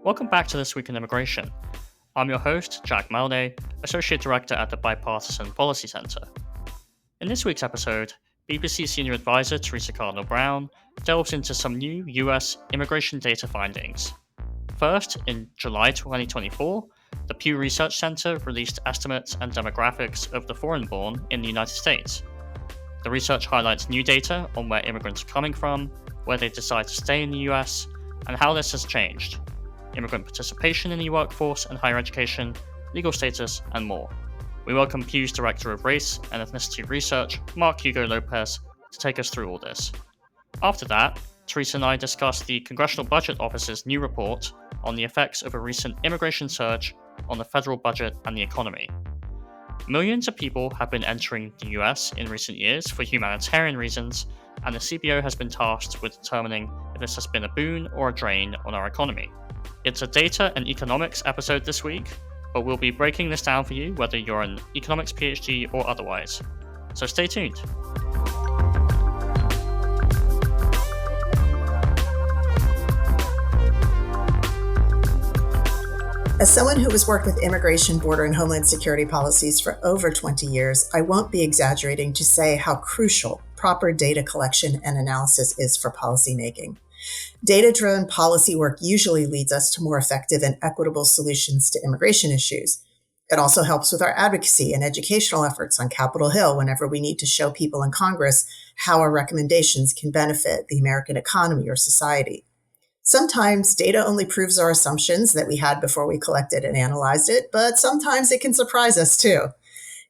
Welcome back to This Week in Immigration. I'm your host, Jack Malde, Associate Director at the Bipartisan Policy Center. In this week's episode, BBC Senior Advisor Theresa Cardinal delves into some new US immigration data findings. First, in July 2024, the Pew Research Center released estimates and demographics of the foreign-born in the United States. The research highlights new data on where immigrants are coming from, where they decide to stay in the US, and how this has changed. Immigrant participation in the workforce and higher education, legal status, and more. We welcome Pew's Director of Race and Ethnicity Research, Hugo Lopez, to take us through all this. After that, Theresa and I discuss the Congressional Budget Office's new report on the effects of a recent immigration surge on the federal budget and the economy. Millions of people have been entering the US in recent years for humanitarian reasons, and the CBO has been tasked with determining if this has been a boon or a drain on our economy. It's a data and economics episode this week, but we'll be breaking this down for you whether you're an economics PhD or otherwise. So stay tuned. As someone who has worked with immigration, border, and homeland security policies for over 20 years, I won't be exaggerating to say how crucial proper data collection and analysis is for policymaking. Data-driven policy work usually leads us to more effective and equitable solutions to immigration issues. It also helps with our advocacy and educational efforts on Capitol Hill whenever we need to show people in Congress how our recommendations can benefit the American economy or society. Sometimes data only proves our assumptions that we had before we collected and analyzed it, but sometimes it can surprise us too.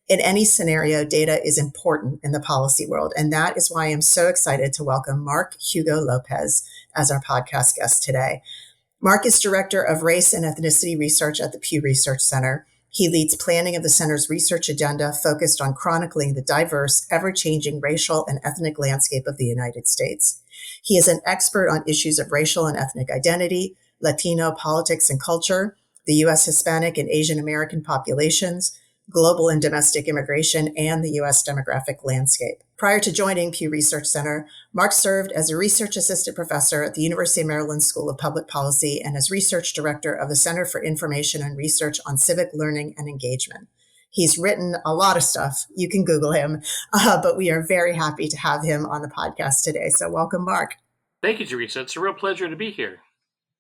In any scenario, data is important in the policy world, and that is why I'm so excited to welcome Hugo Lopez as our podcast guest today. Mark is Director of Race and Ethnicity Research at the Pew Research Center. He leads planning of the center's research agenda focused on chronicling the diverse, ever-changing racial and ethnic landscape of the United States. He is an expert on issues of racial and ethnic identity, Latino politics and culture, the U.S. Hispanic and Asian American populations, global and domestic immigration, and the U.S. demographic landscape. Prior to joining Pew Research Center, Mark served as a research assistant professor at the University of Maryland School of Public Policy and as research director of the Center for Information and Research on Civic Learning and Engagement. He's written a lot of stuff. You can Google him, but we are very happy to have him on the podcast today. So welcome, Mark. Thank you, Theresa. It's a real pleasure to be here.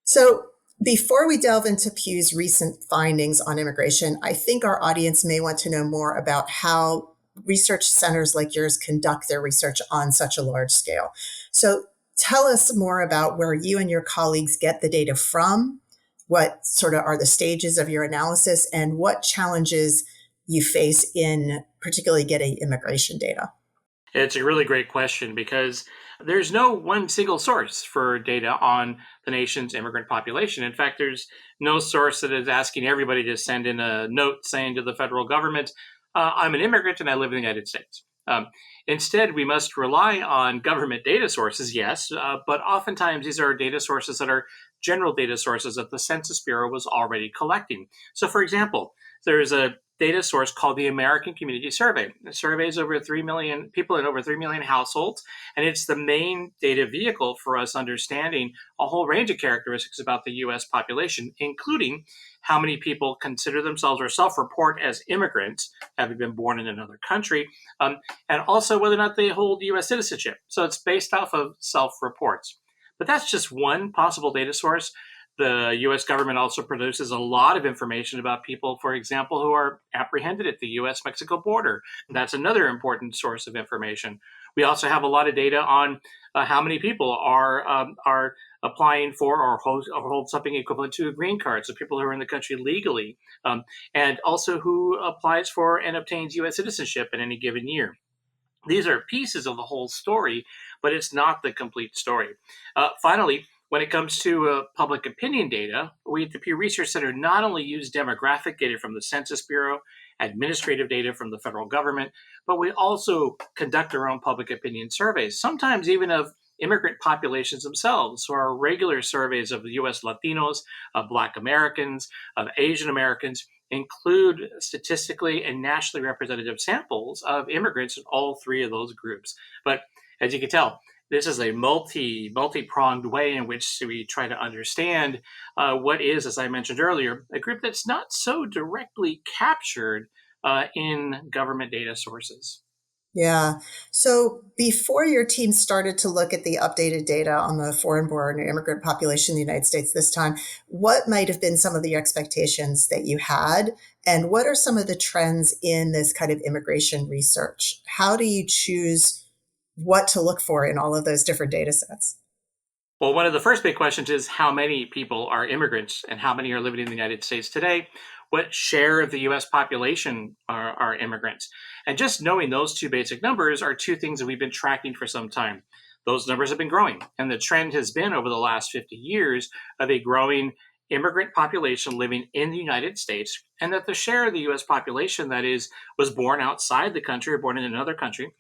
So before we delve into Pew's recent findings on immigration, I think our audience may want to know more about how research centers like yours conduct their research on such a large scale. So tell us more about where you and your colleagues get the data from, what sort of are the stages of your analysis, and what challenges you face in particularly getting immigration data. It's a really great question because there's no one single source for data on the nation's immigrant population. In fact, there's no source that is asking everybody to send in a note saying to the federal government, I'm an immigrant and I live in the United States. Instead, we must rely on government data sources, yes, but oftentimes these are data sources that are general data sources that the Census Bureau was already collecting. So, for example, there's a data source called the American Community Survey. It surveys over 3 million people in over 3 million households, and it's the main data vehicle for us understanding a whole range of characteristics about the U.S. population, including how many people consider themselves or self-report as immigrants, having been born in another country, and also whether or not they hold U.S. citizenship. So it's based off of self-reports. But that's just one possible data source. The U.S. government also produces a lot of information about people, for example, who are apprehended at the U.S.-Mexico border. That's another important source of information. We also have a lot of data on how many people are applying for or hold something equivalent to a green card, so people who are in the country legally, and also who applies for and obtains U.S. citizenship in any given year. These are pieces of the whole story, but it's not the complete story. Finally, when it comes to public opinion data, we at the Pew Research Center not only use demographic data from the Census Bureau, administrative data from the federal government, but we also conduct our own public opinion surveys, sometimes even of immigrant populations themselves. So our regular surveys of the U.S. Latinos, of Black Americans, of Asian Americans include statistically and nationally representative samples of immigrants in all three of those groups. But as you can tell, this is a multi-pronged way in which we try to understand what is, as I mentioned earlier, a group that's not so directly captured in government data sources. Yeah. So before your team started to look at the updated data on the foreign born immigrant population in the United States this time, what might have been some of the expectations that you had? And what are some of the trends in this kind of immigration research? How do you choose what to look for in all of those different data sets? Well, one of the first big questions is how many people are immigrants and how many are living in the United States today? What share of the US population are immigrants? And just knowing those two basic numbers are two things that we've been tracking for some time. Those numbers have been growing, and the trend has been over the last 50 years of a growing immigrant population living in the United States, and that the share of the US population that was born outside the country or born in another country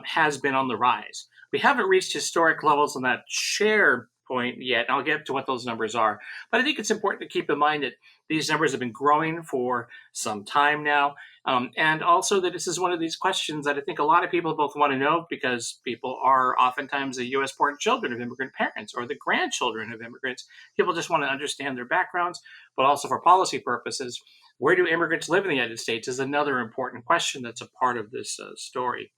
has been on the rise. We haven't reached historic levels on that share point yet. And I'll get to what those numbers are. But I think it's important to keep in mind that these numbers have been growing for some time now. And also that this is one of these questions that I think a lot of people both want to know because people are oftentimes the US born children of immigrant parents or the grandchildren of immigrants. People just want to understand their backgrounds, but also for policy purposes, where do immigrants live in the United States is another important question that's a part of this story.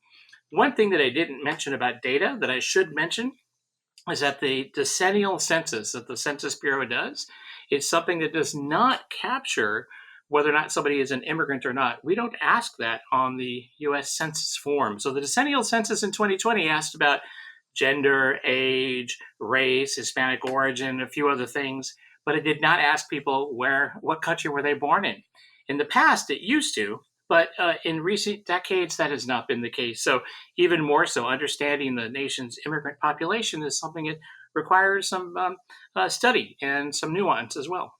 One thing that I didn't mention about data that I should mention is that the decennial census that the Census Bureau does is something that does not capture whether or not somebody is an immigrant or not. We don't ask that on the US Census form. So the decennial census in 2020 asked about gender, age, race, Hispanic origin, a few other things, but it did not ask people what country were they born in. In the past, it used to, but in recent decades, that has not been the case. So even more so, understanding the nation's immigrant population is something that requires some study and some nuance as well.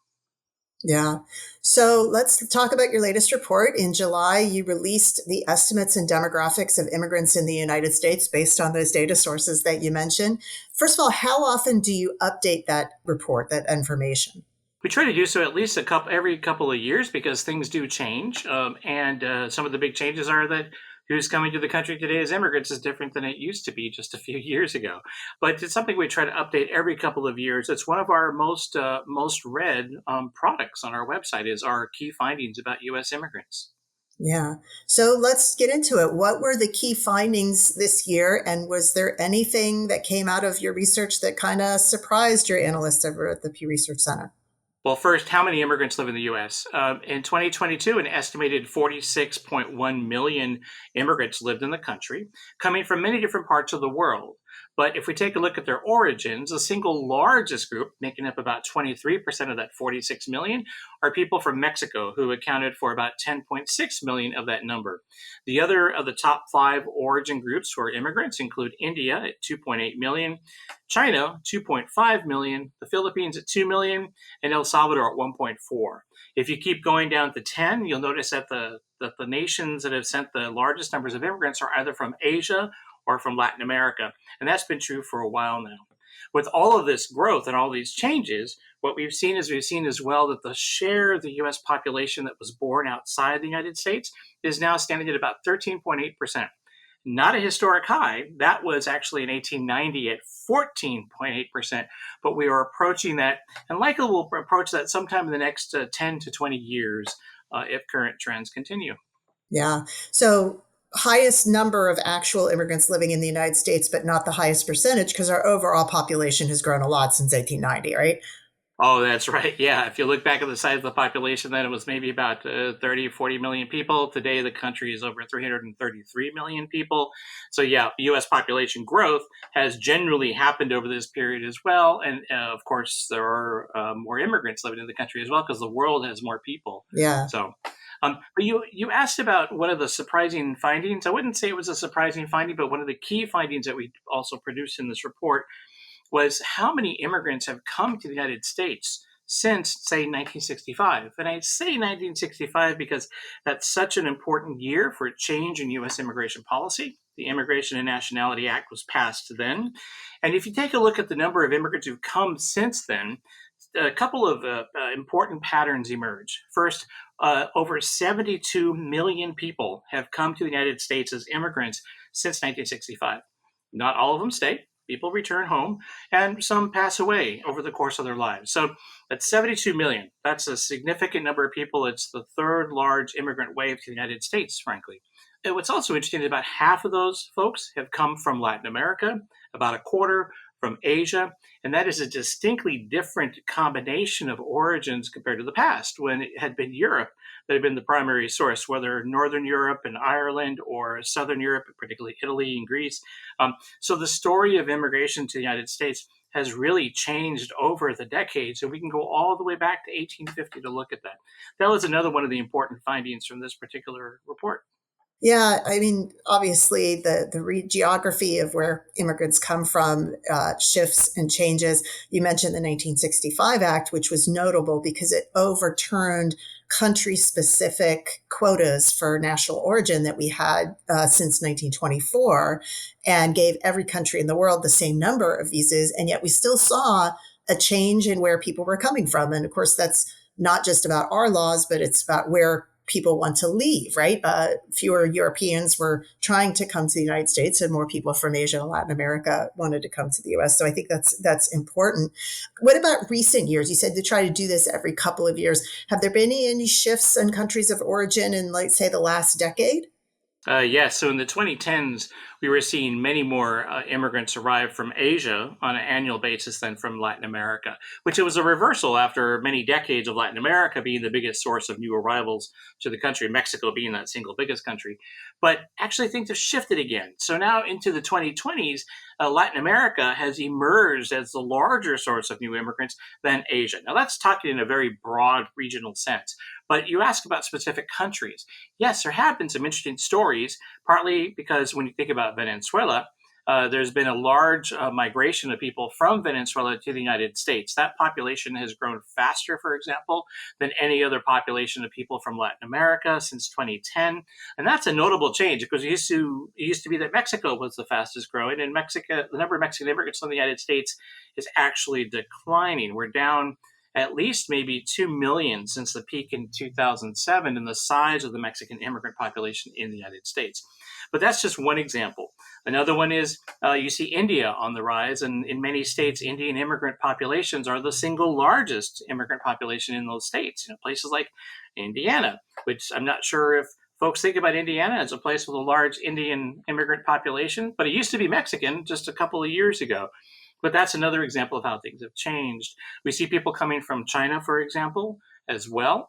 Yeah. So let's talk about your latest report. In July, you released the estimates and demographics of immigrants in the United States based on those data sources that you mentioned. First of all, how often do you update that report, that information? We try to do so at least every couple of years because things do change, and some of the big changes are that who's coming to the country today as immigrants is different than it used to be just a few years ago. But it's something we try to update every couple of years. It's one of our most read products on our website is our key findings about U.S. immigrants. Yeah. So let's get into it. What were the key findings this year? And was there anything that came out of your research that kind of surprised your analysts over at the Pew Research Center? Well, first, how many immigrants live in the U.S.? In 2022, an estimated 46.1 million immigrants lived in the country, coming from many different parts of the world. But if we take a look at their origins, the single largest group, making up about 23% of that 46 million, are people from Mexico, who accounted for about 10.6 million of that number. The other of the top five origin groups who are immigrants include India at 2.8 million, China, 2.5 million, the Philippines at 2 million, and El Salvador at 1.4. If you keep going down to 10, you'll notice that the nations that have sent the largest numbers of immigrants are either from Asia or from Latin America. And that's been true for a while now. With all of this growth and all these changes, what we've seen as well that the share of the US population that was born outside the United States is now standing at about 13.8%. Not a historic high. That was actually in 1890 at 14.8%, but we are approaching that, and likely we'll approach that sometime in the next 10 to 20 years if current trends continue. Yeah. So highest number of actual immigrants living in the United States, but not the highest percentage because our overall population has grown a lot since 1890, right? Oh, that's right. Yeah. If you look back at the size of the population, then it was maybe about 30, 40 million people. Today, the country is over 333 million people. So, yeah, US population growth has generally happened over this period as well. And of course, there are more immigrants living in the country as well because the world has more people. Yeah. So, but you asked about one of the surprising findings. I wouldn't say it was a surprising finding, but one of the key findings that we also produced in this report was how many immigrants have come to the United States since, say, 1965. And I say 1965 because that's such an important year for a change in U.S. immigration policy. The Immigration and Nationality Act was passed then. And if you take a look at the number of immigrants who've come since then, a couple of important patterns emerge. First, over 72 million people have come to the United States as immigrants since 1965. Not all of them stay. people return home, and some pass away over the course of their lives. So that's 72 million. That's a significant number of people. It's the third large immigrant wave to the United States, frankly. And what's also interesting is about half of those folks have come from Latin America, about a quarter from Asia, and that is a distinctly different combination of origins compared to the past when it had been Europe that had been the primary source, whether Northern Europe and Ireland or Southern Europe, particularly Italy and Greece. So the story of immigration to the United States has really changed over the decades, and we can go all the way back to 1850 to look at that. That was another one of the important findings from this particular report. Yeah, I mean, obviously, the geography of where immigrants come from shifts and changes. You mentioned the 1965 Act, which was notable because it overturned country-specific quotas for national origin that we had since 1924 and gave every country in the world the same number of visas. And yet we still saw a change in where people were coming from. And of course, that's not just about our laws, but it's about where people want to leave, right? Fewer Europeans were trying to come to the United States, and more people from Asia and Latin America wanted to come to the U.S. So I think that's important. What about recent years? You said they try to do this every couple of years. Have there been any shifts in countries of origin in, like, say, the last decade? Yes. So in the 2010s, we were seeing many more immigrants arrive from Asia on an annual basis than from Latin America, which it was a reversal after many decades of Latin America being the biggest source of new arrivals to the country, Mexico being that single biggest country. But actually, things have shifted again. So now into the 2020s, Latin America has emerged as the larger source of new immigrants than Asia. Now, that's talking in a very broad regional sense. But you ask about specific countries. Yes, there have been some interesting stories, partly because when you think about Venezuela, there's been a large migration of people from Venezuela to the United States. That population has grown faster, for example, than any other population of people from Latin America since 2010. And that's a notable change because it used to be that Mexico was the fastest growing, and Mexico, the number of Mexican immigrants in the United States is actually declining. We're down at least maybe 2 million since the peak in 2007 in the size of the Mexican immigrant population in the United States. But that's just one example. Another one is you see India on the rise, and in many states, Indian immigrant populations are the single largest immigrant population in those states. Places like Indiana, which I'm not sure if folks think about Indiana as a place with a large Indian immigrant population, but it used to be Mexican just a couple of years ago. But that's another example of how things have changed. We see people coming from China, for example, as well.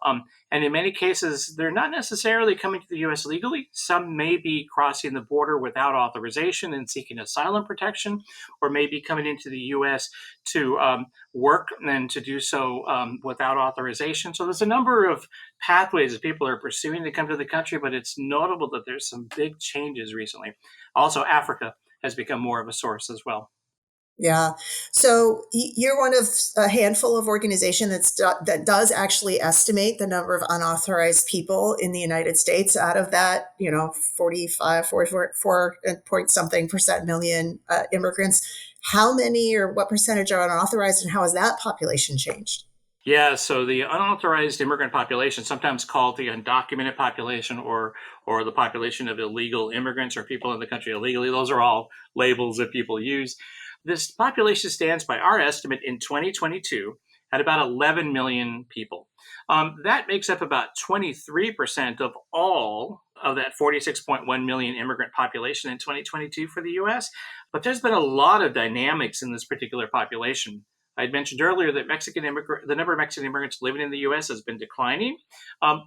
And in many cases, they're not necessarily coming to the U.S. legally. Some may be crossing the border without authorization and seeking asylum protection, or maybe coming into the U.S. to work and to do so without authorization. So there's a number of pathways that people are pursuing to come to the country, but it's notable that there's some big changes recently. Also, Africa has become more of a source as well. Yeah. So you're one of a handful of organizations that does actually estimate the number of unauthorized people in the United States. Out of that, 44 point something percent million immigrants. How many or what percentage are unauthorized, and how has that population changed? Yeah, so the unauthorized immigrant population, sometimes called the undocumented population or the population of illegal immigrants or people in the country illegally, those are all labels that people use. This population stands, by our estimate, in 2022 at about 11 million people. That makes up about 23% of all of that 46.1 million immigrant population in 2022 for the U.S. But there's been a lot of dynamics in this particular population. I'd mentioned earlier that the number of Mexican immigrants living in the U.S. has been declining.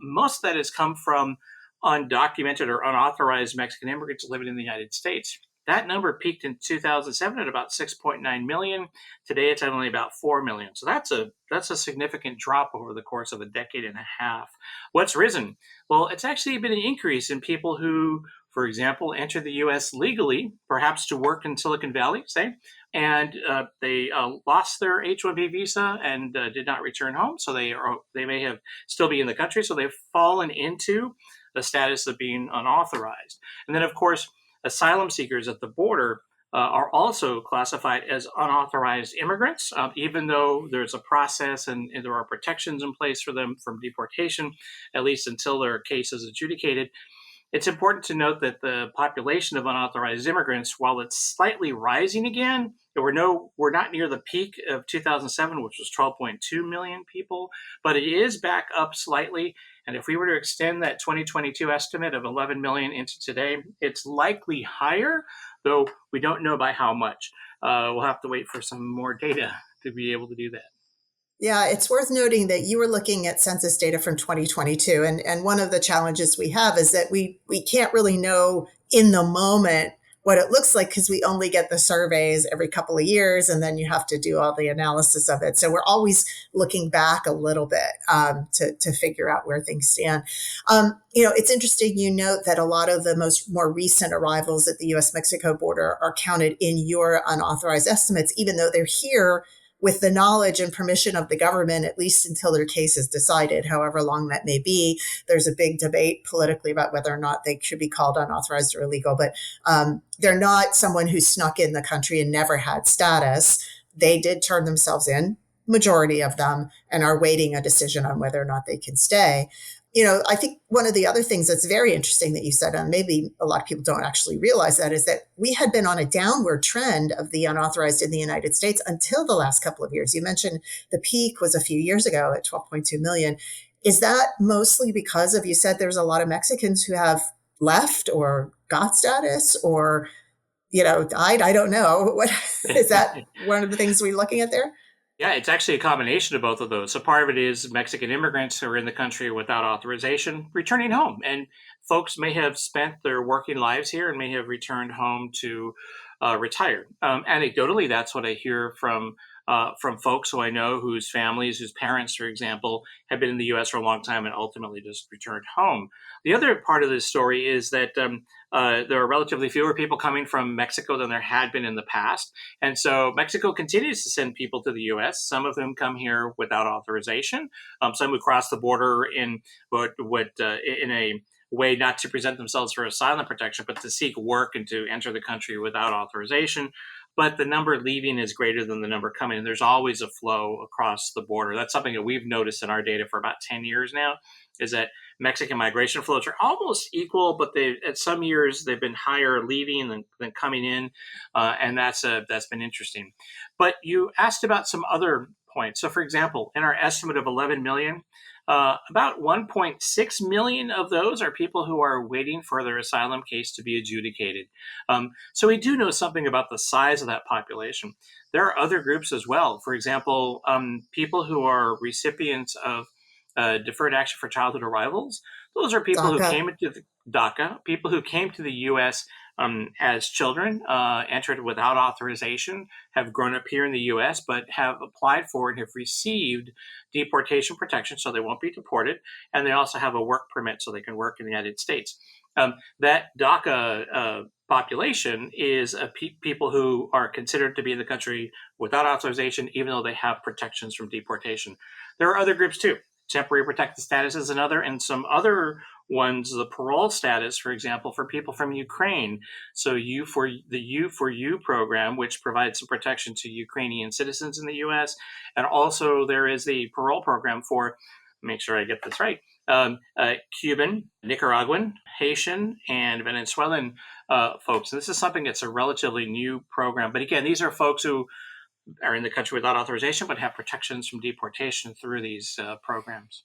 Most of that has come from undocumented or unauthorized Mexican immigrants living in the United States. That number peaked in 2007 at about 6.9 million. Today, it's at only about 4 million. So that's a significant drop over the course of a decade and a half. What's risen? Well, it's actually been an increase in people who, for example, enter the U.S. legally, perhaps to work in Silicon Valley, say, and they lost their H-1B visa and did not return home. So they may have still be in the country. So they've fallen into the status of being unauthorized. And then, of course, asylum seekers at the border are also classified as unauthorized immigrants, even though there's a process and there are protections in place for them from deportation, at least until their case is adjudicated. it's important to note that the population of unauthorized immigrants, while it's slightly rising again, we're not near the peak of 2007, which was 12.2 million people, but it is back up slightly. And if we were to extend that 2022 estimate of 11 million into today, it's likely higher, though we don't know by how much. We'll have to wait for some more data to be able to do that. Yeah, it's worth noting that you were looking at census data from 2022. And one of the challenges we have is that we can't really know in the moment what it looks like because we only get the surveys every couple of years and then you have to do all the analysis of it. So we're always looking back a little bit to figure out where things stand. It's interesting you note that a lot of the more recent arrivals at the U.S.-Mexico border are counted in your unauthorized estimates, even though they're here with the knowledge and permission of the government, at least until their case is decided, however long that may be. There's a big debate politically about whether or not they should be called unauthorized or illegal, but they're not someone who snuck in the country and never had status. They did turn themselves in, majority of them, and are waiting a decision on whether or not they can stay. I think one of the other things that's very interesting that you said, and maybe a lot of people don't actually realize that, is that we had been on a downward trend of the unauthorized in the United States until the last couple of years. You mentioned the peak was a few years ago at 12.2 million. Is that mostly because of, you said there's a lot of Mexicans who have left or got status or, died? I don't know. What is that one of the things we're looking at there? Yeah, it's actually a combination of both of those. So part of it is Mexican immigrants who are in the country without authorization returning home. And folks may have spent their working lives here and may have returned home to retire. Anecdotally, that's what I hear from folks who I know whose families, whose parents, for example, have been in the U.S. for a long time and ultimately just returned home. The other part of this story is that there are relatively fewer people coming from Mexico than there had been in the past. And so Mexico continues to send people to the U.S., some of whom come here without authorization, some who cross the border in in a way not to present themselves for asylum protection, but to seek work and to enter the country without authorization. But the number leaving is greater than the number coming. And there's always a flow across the border. That's something that we've noticed in our data for about 10 years now, is that Mexican migration flows are almost equal, but at some years they've been higher leaving than coming in. And that's been interesting. But you asked about some other points. So for example, in our estimate of 11 million, about 1.6 million of those are people who are waiting for their asylum case to be adjudicated. So we do know something about the size of that population. There are other groups as well. For example, people who are recipients of deferred action for childhood arrivals. Those are people who came into the DACA, people who came to the U.S. As children, entered without authorization, have grown up here in the U.S., but have applied for and have received deportation protection, so they won't be deported. And they also have a work permit, so they can work in the United States. That DACA population is people who are considered to be in the country without authorization, even though they have protections from deportation. There are other groups too. Temporary protected status is another, and some other ones, the parole status, for example, for people from Ukraine. So the U4U program, which provides some protection to Ukrainian citizens in the U.S. And also there is the parole program for, make sure I get this right, Cuban, Nicaraguan, Haitian, and Venezuelan folks. And this is something that's a relatively new program. But again, these are folks who are in the country without authorization, but have protections from deportation through these programs.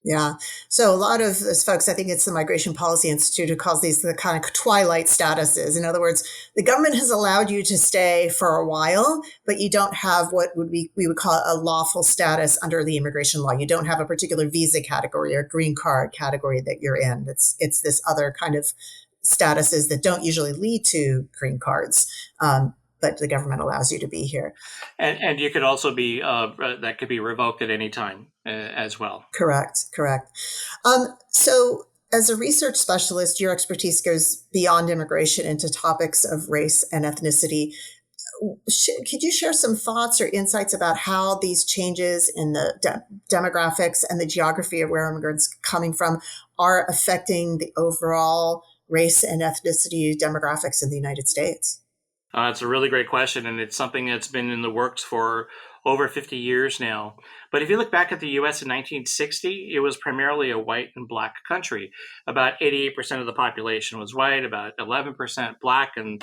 Yeah. So a lot of those folks, I think it's the Migration Policy Institute who calls these the kind of twilight statuses. In other words, the government has allowed you to stay for a while, but you don't have what we would call a lawful status under the immigration law. You don't have a particular visa category or green card category that you're in. It's this other kind of statuses that don't usually lead to green cards. But the government allows you to be here. And you could also be, that could be revoked at any time as well. Correct. So as a research specialist, your expertise goes beyond immigration into topics of race and ethnicity. Could you share some thoughts or insights about how these changes in the demographics and the geography of where immigrants coming from are affecting the overall race and ethnicity demographics in the United States? It's a really great question, and it's something that's been in the works for over 50 years now. But if you look back at the US in 1960, it was primarily a white and black country. About 88% of the population was white, about 11% black, and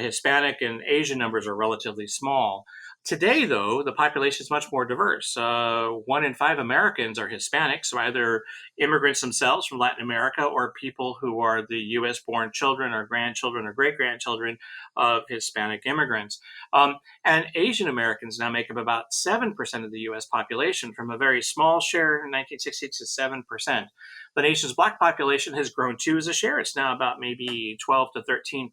Hispanic and Asian numbers are relatively small. Today, though, the population is much more diverse. 1 in 5 Americans are Hispanic, so either immigrants themselves from Latin America or people who are the US born children or grandchildren or great grandchildren of Hispanic immigrants. And Asian Americans now make up about 7% of the US population, from a very small share in 1960 to 7%. The nation's black population has grown too as a share. It's now about maybe 12 to 13%.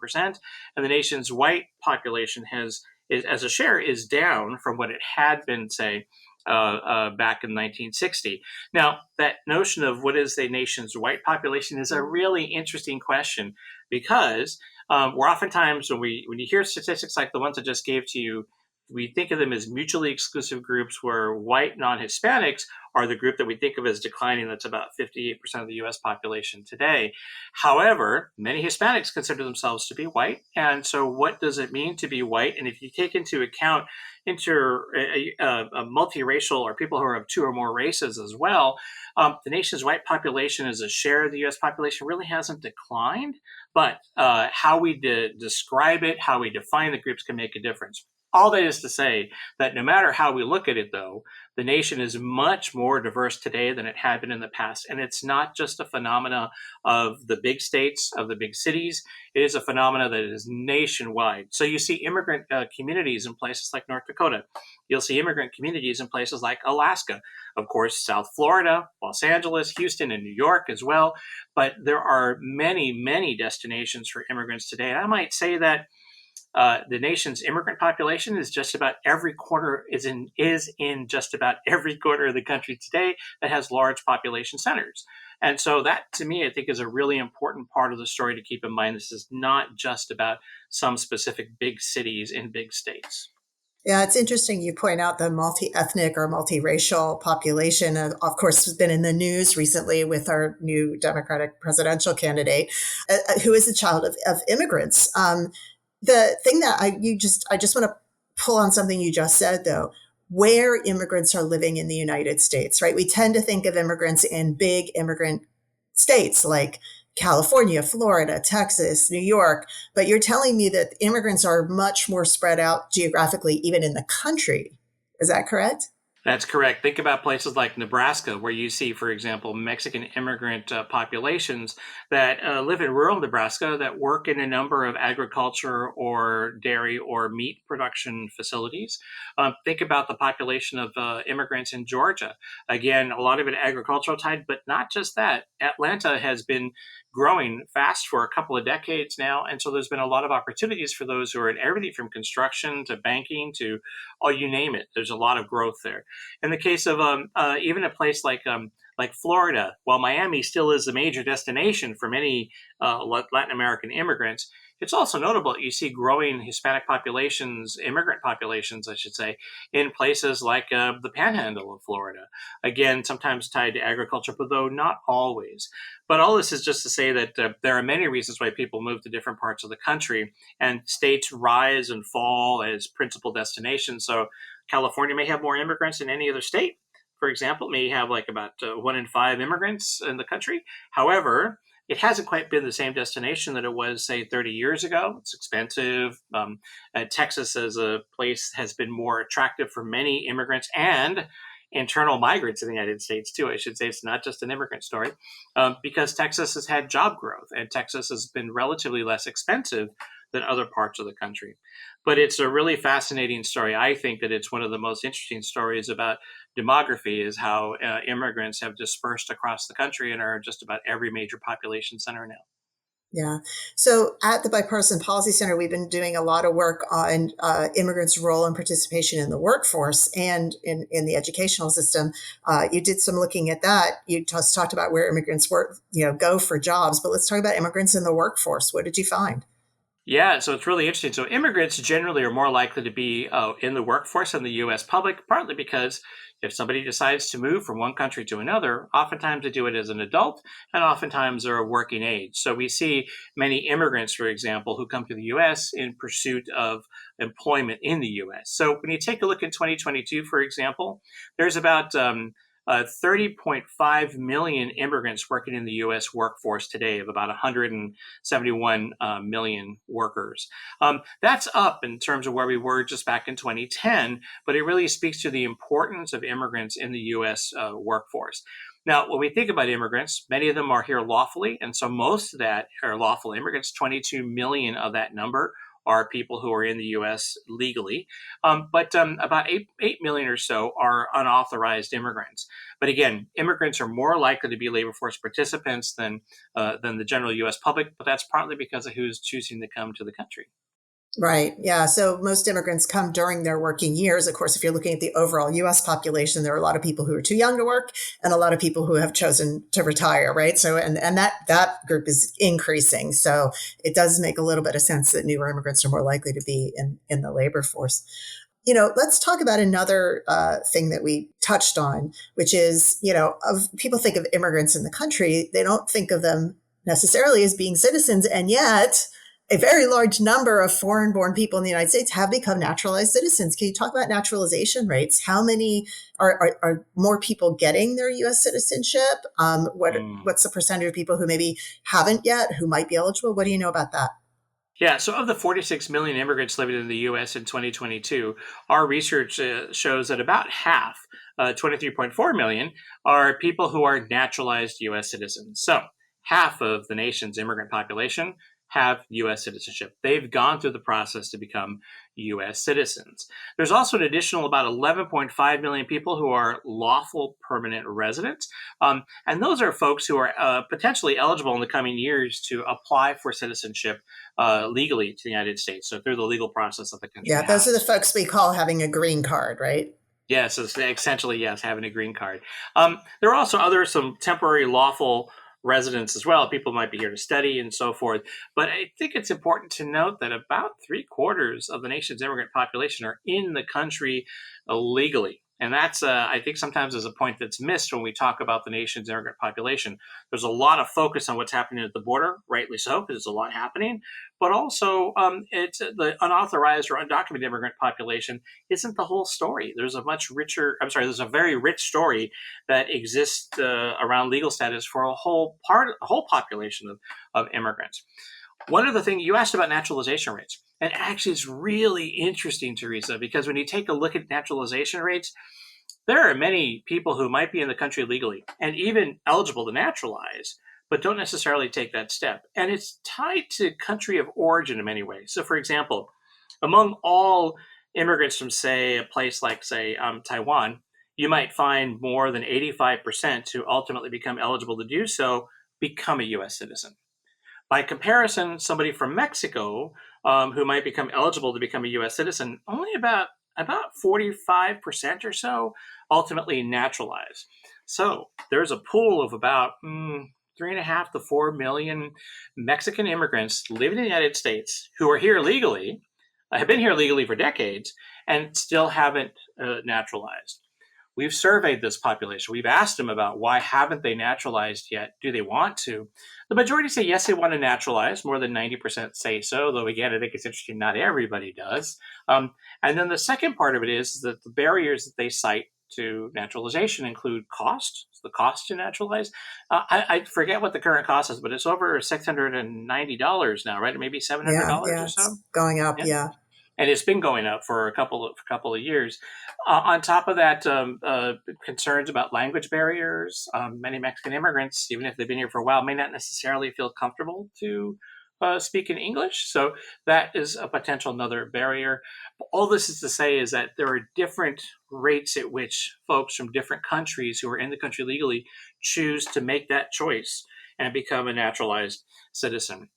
And the nation's white population as a share is down from what it had been, say, back in 1960. Now, that notion of what is the nation's white population is a really interesting question, because we're oftentimes, when you hear statistics like the ones I just gave to you, we think of them as mutually exclusive groups, where white non-Hispanics are the group that we think of as declining. That's about 58% of the US population today. However, many Hispanics consider themselves to be white. And so what does it mean to be white? And if you take into account a multiracial, or people who are of two or more races as well, the nation's white population as a share of the US population really hasn't declined. But how we describe it, how we define the groups can make a difference. All that is to say that no matter how we look at it, though, the nation is much more diverse today than it had been in the past. And it's not just a phenomena of the big states, of the big cities. It is a phenomena that is nationwide. So you see immigrant communities in places like North Dakota. You'll see immigrant communities in places like Alaska. Of course, South Florida, Los Angeles, Houston, and New York as well. But there are many, many destinations for immigrants today. And I might say that the nation's immigrant population is just about every corner is in just about every corner of the country today that has large population centers. And so that, to me, I think is a really important part of the story to keep in mind. This is not just about some specific big cities in big states. Yeah, it's interesting you point out the multi-ethnic or multiracial population. Of course, has been in the news recently with our new Democratic presidential candidate, who is a child of immigrants. The thing that I just want to pull on something you just said, though, where immigrants are living in the United States, right? We tend to think of immigrants in big immigrant states like California, Florida, Texas, New York, but you're telling me that immigrants are much more spread out geographically, even in the country. Is that correct? That's correct. Think about places like Nebraska, where you see, for example, Mexican immigrant populations that live in rural Nebraska that work in a number of agriculture or dairy or meat production facilities. Think about the population of immigrants in Georgia. Again, a lot of it agricultural tied, but not just that. Atlanta has been growing fast for a couple of decades now. And so there's been a lot of opportunities for those who are in everything from construction to banking to, oh, you name it. There's a lot of growth there. In the case of even a place like Florida, while Miami still is a major destination for many Latin American immigrants, it's also notable that you see growing Hispanic populations, immigrant populations, I should say, in places like the Panhandle of Florida. Again, sometimes tied to agriculture, but though not always. But all this is just to say that there are many reasons why people move to different parts of the country, and states rise and fall as principal destinations. So California may have more immigrants than any other state. For example, may have like about 1 in 5 immigrants in the country. However, it hasn't quite been the same destination that it was, say, 30 years ago. It's expensive. Texas as a place has been more attractive for many immigrants and internal migrants in the United States, too. I should say it's not just an immigrant story, because Texas has had job growth, and Texas has been relatively less expensive than other parts of the country. But it's a really fascinating story. I think that it's one of the most interesting stories about demography, is how immigrants have dispersed across the country and are just about every major population center now. Yeah. So at the Bipartisan Policy Center, we've been doing a lot of work on immigrants' role and participation in the workforce and in the educational system. You did some looking at that. You just talked about where immigrants go for jobs, but let's talk about immigrants in the workforce. What did you find? Yeah, so it's really interesting. So immigrants generally are more likely to be in the workforce in the U.S. public, partly because if somebody decides to move from one country to another, oftentimes they do it as an adult, and oftentimes they're a working age. So we see many immigrants, for example, who come to the U.S. in pursuit of employment in the U.S. So when you take a look at 2022, for example, there's about 30.5 million immigrants working in the U.S. workforce today, of about 171 million workers. That's up in terms of where we were just back in 2010, but it really speaks to the importance of immigrants in the U.S. Workforce. Now, when we think about immigrants, many of them are here lawfully, and so most of that are lawful immigrants. 22 million of that number are people who are in the U.S. legally, but about 8 million or so are unauthorized immigrants. But again, immigrants are more likely to be labor force participants than the general U.S. public, but that's partly because of who's choosing to come to the country. Right. Yeah. So most immigrants come during their working years. Of course, if you're looking at the overall US population, there are a lot of people who are too young to work and a lot of people who have chosen to retire. Right. So, and that group is increasing. So it does make a little bit of sense that newer immigrants are more likely to be in the labor force. Let's talk about another thing that we touched on, which is, of people think of immigrants in the country, they don't think of them necessarily as being citizens. And yet, a very large number of foreign-born people in the United States have become naturalized citizens. Can you talk about naturalization rates? How many are more people getting their U.S. citizenship? What's the percentage of people who maybe haven't yet, who might be eligible? What do you know about that? Yeah, so of the 46 million immigrants living in the U.S. in 2022, our research shows that about half, 23.4 million, are people who are naturalized U.S. citizens. So half of the nation's immigrant population have U.S. citizenship. They've gone through the process to become U.S. citizens. There's also an additional about 11.5 million people who are lawful permanent residents. And those are folks who are potentially eligible in the coming years to apply for citizenship legally to the United States. So through the legal process of the country. Yeah, those are the folks we call having a green card, right? Yes, it's essentially, yes, having a green card. There are also some temporary lawful residents as well. People might be here to study and so forth. But I think it's important to note that about 3/4 of the nation's immigrant population are in the country legally. And that's, I think, sometimes is a point that's missed when we talk about the nation's immigrant population. There's a lot of focus on what's happening at the border, rightly so, because there's a lot happening. But also, it's the unauthorized or undocumented immigrant population isn't the whole story. There's there's a very rich story that exists around legal status for a whole population of immigrants. One of the things you asked about naturalization rates, and actually it's really interesting, Theresa, because when you take a look at naturalization rates, there are many people who might be in the country legally and even eligible to naturalize, but don't necessarily take that step. And it's tied to country of origin in many ways. So, for example, among all immigrants from, say, a place like, Taiwan, you might find more than 85% who ultimately become eligible to do so become a U.S. citizen. By comparison, somebody from Mexico who might become eligible to become a U.S. citizen, only about 45% or so ultimately naturalize. So there's a pool of about 3.5 to 4 million Mexican immigrants living in the United States who are here legally, have been here legally for decades, and still haven't naturalized. We've surveyed this population. We've asked them about why haven't they naturalized yet? Do they want to? The majority say yes, they want to naturalize. More than 90% say so, though again, I think it's interesting, not everybody does. And then the second part of it is that the barriers that they cite to naturalization include cost. The cost to naturalize. I forget what the current cost is, but it's over $690 now, right? Or maybe $700 or so. It's going up, yeah. And it's been going up for a couple of years. On top of that, concerns about language barriers. Many Mexican immigrants, even if they've been here for a while, may not necessarily feel comfortable to speak in English. So that is a potential another barrier. All this is to say is that there are different rates at which folks from different countries who are in the country legally choose to make that choice and become a naturalized citizen.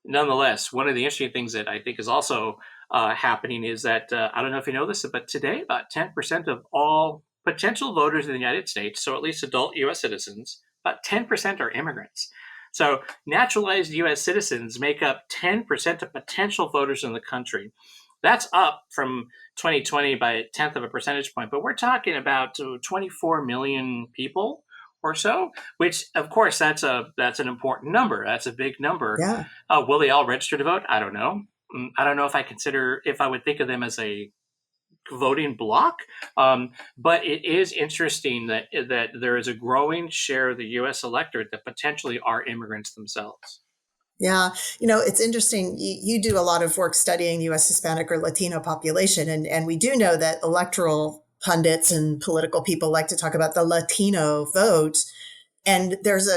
Nonetheless, one of the interesting things that I think is also happening is that, I don't know if you know this, but today about 10% of all potential voters in the United States, so at least adult U.S. citizens, about 10% are immigrants. So naturalized U.S. citizens make up 10% of potential voters in the country. That's up from 2020 by a tenth of a percentage point, but we're talking about 24 million people or so, which of course that's an important number. That's a big number. Yeah. Will they all register to vote? I don't know. I don't know if I would think of them as a voting bloc. But it is interesting that there is a growing share of the U.S. electorate that potentially are immigrants themselves. Yeah. It's interesting. You do a lot of work studying U.S. Hispanic or Latino population, and we do know that electoral pundits and political people like to talk about the Latino vote. And there's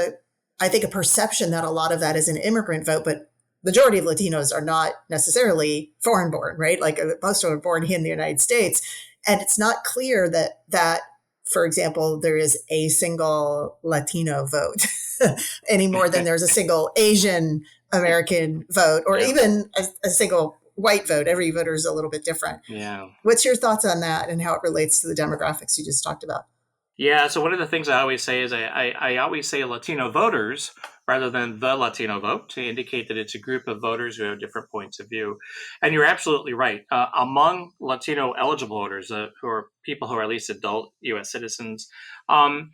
I think, a perception that a lot of that is an immigrant vote, but majority of Latinos are not necessarily foreign born, right? Like most are born here in the United States. And it's not clear that, for example, there is a single Latino vote any more than there's a single Asian American vote, or even a single white vote. Every voter is a little bit different. Yeah. What's your thoughts on that and how it relates to the demographics you just talked about? Yeah, so one of the things I always say is I always say Latino voters rather than the Latino vote to indicate that it's a group of voters who have different points of view. And you're absolutely right. Among Latino eligible voters, who are people who are at least adult U.S. citizens, 3/4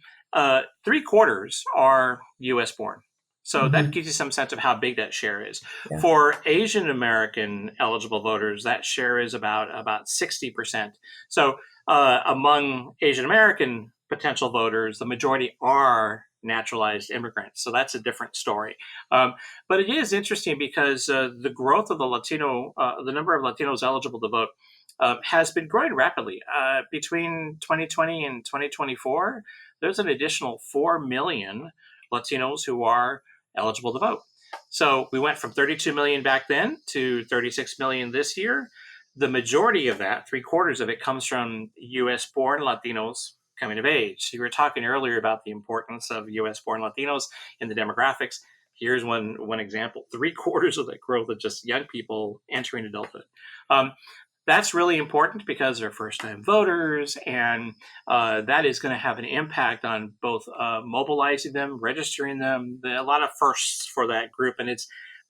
are U.S. born. So that gives you some sense of how big that share is. Yeah. For Asian American eligible voters, that share is about 60%. So among Asian American potential voters, the majority are naturalized immigrants. So that's a different story. But it is interesting because the growth of the number of Latinos eligible to vote has been growing rapidly. Between 2020 and 2024, there's an additional 4 million Latinos who are eligible to vote. So we went from 32 million back then to 36 million this year. The majority of that, 3/4 of it, comes from U.S. born Latinos coming of age. You were talking earlier about the importance of U.S. born Latinos in the demographics. Here's one example. 3/4 of that growth are just young people entering adulthood. That's really important because they're first-time voters, and that is going to have an impact on both mobilizing them, registering them. A lot of firsts for that group, and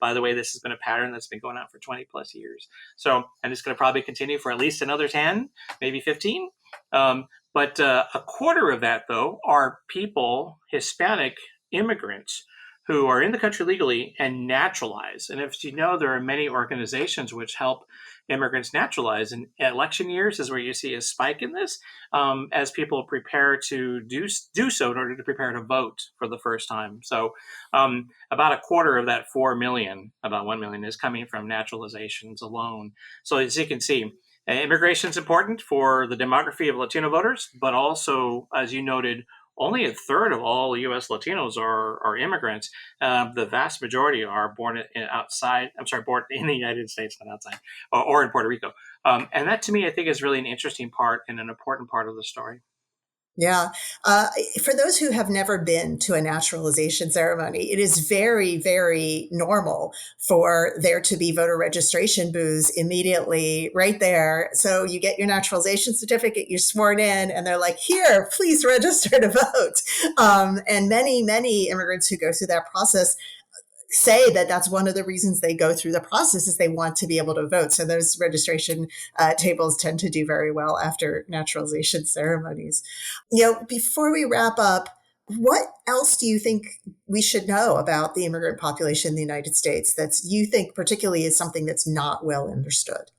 by the way, this has been a pattern that's been going on for 20 plus years. So, and it's going to probably continue for at least another 10, maybe 15. But a quarter of that, though, are people, Hispanic immigrants, who are in the country legally and naturalize. And if you know, there are many organizations which help immigrants naturalize. And election years is where you see a spike in this as people prepare to do so in order to prepare to vote for the first time. So about a quarter of that 4 million, about 1 million, is coming from naturalizations alone. So as you can see, immigration is important for the demography of Latino voters, but also, as you noted, only a third of all U.S. Latinos are immigrants. The vast majority are born born in the United States, not outside, or in Puerto Rico. And that, to me, I think is really an interesting part and an important part of the story. Yeah. For those who have never been to a naturalization ceremony, it is very, very normal for there to be voter registration booths immediately right there. So you get your naturalization certificate, you're sworn in, and they're like, here, please register to vote. And many, many immigrants who go through that process say that that's one of the reasons they go through the process is they want to be able to vote. So those registration tables tend to do very well after naturalization ceremonies. Before we wrap up, what else do you think we should know about the immigrant population in the United States that you think particularly is something that's not well understood?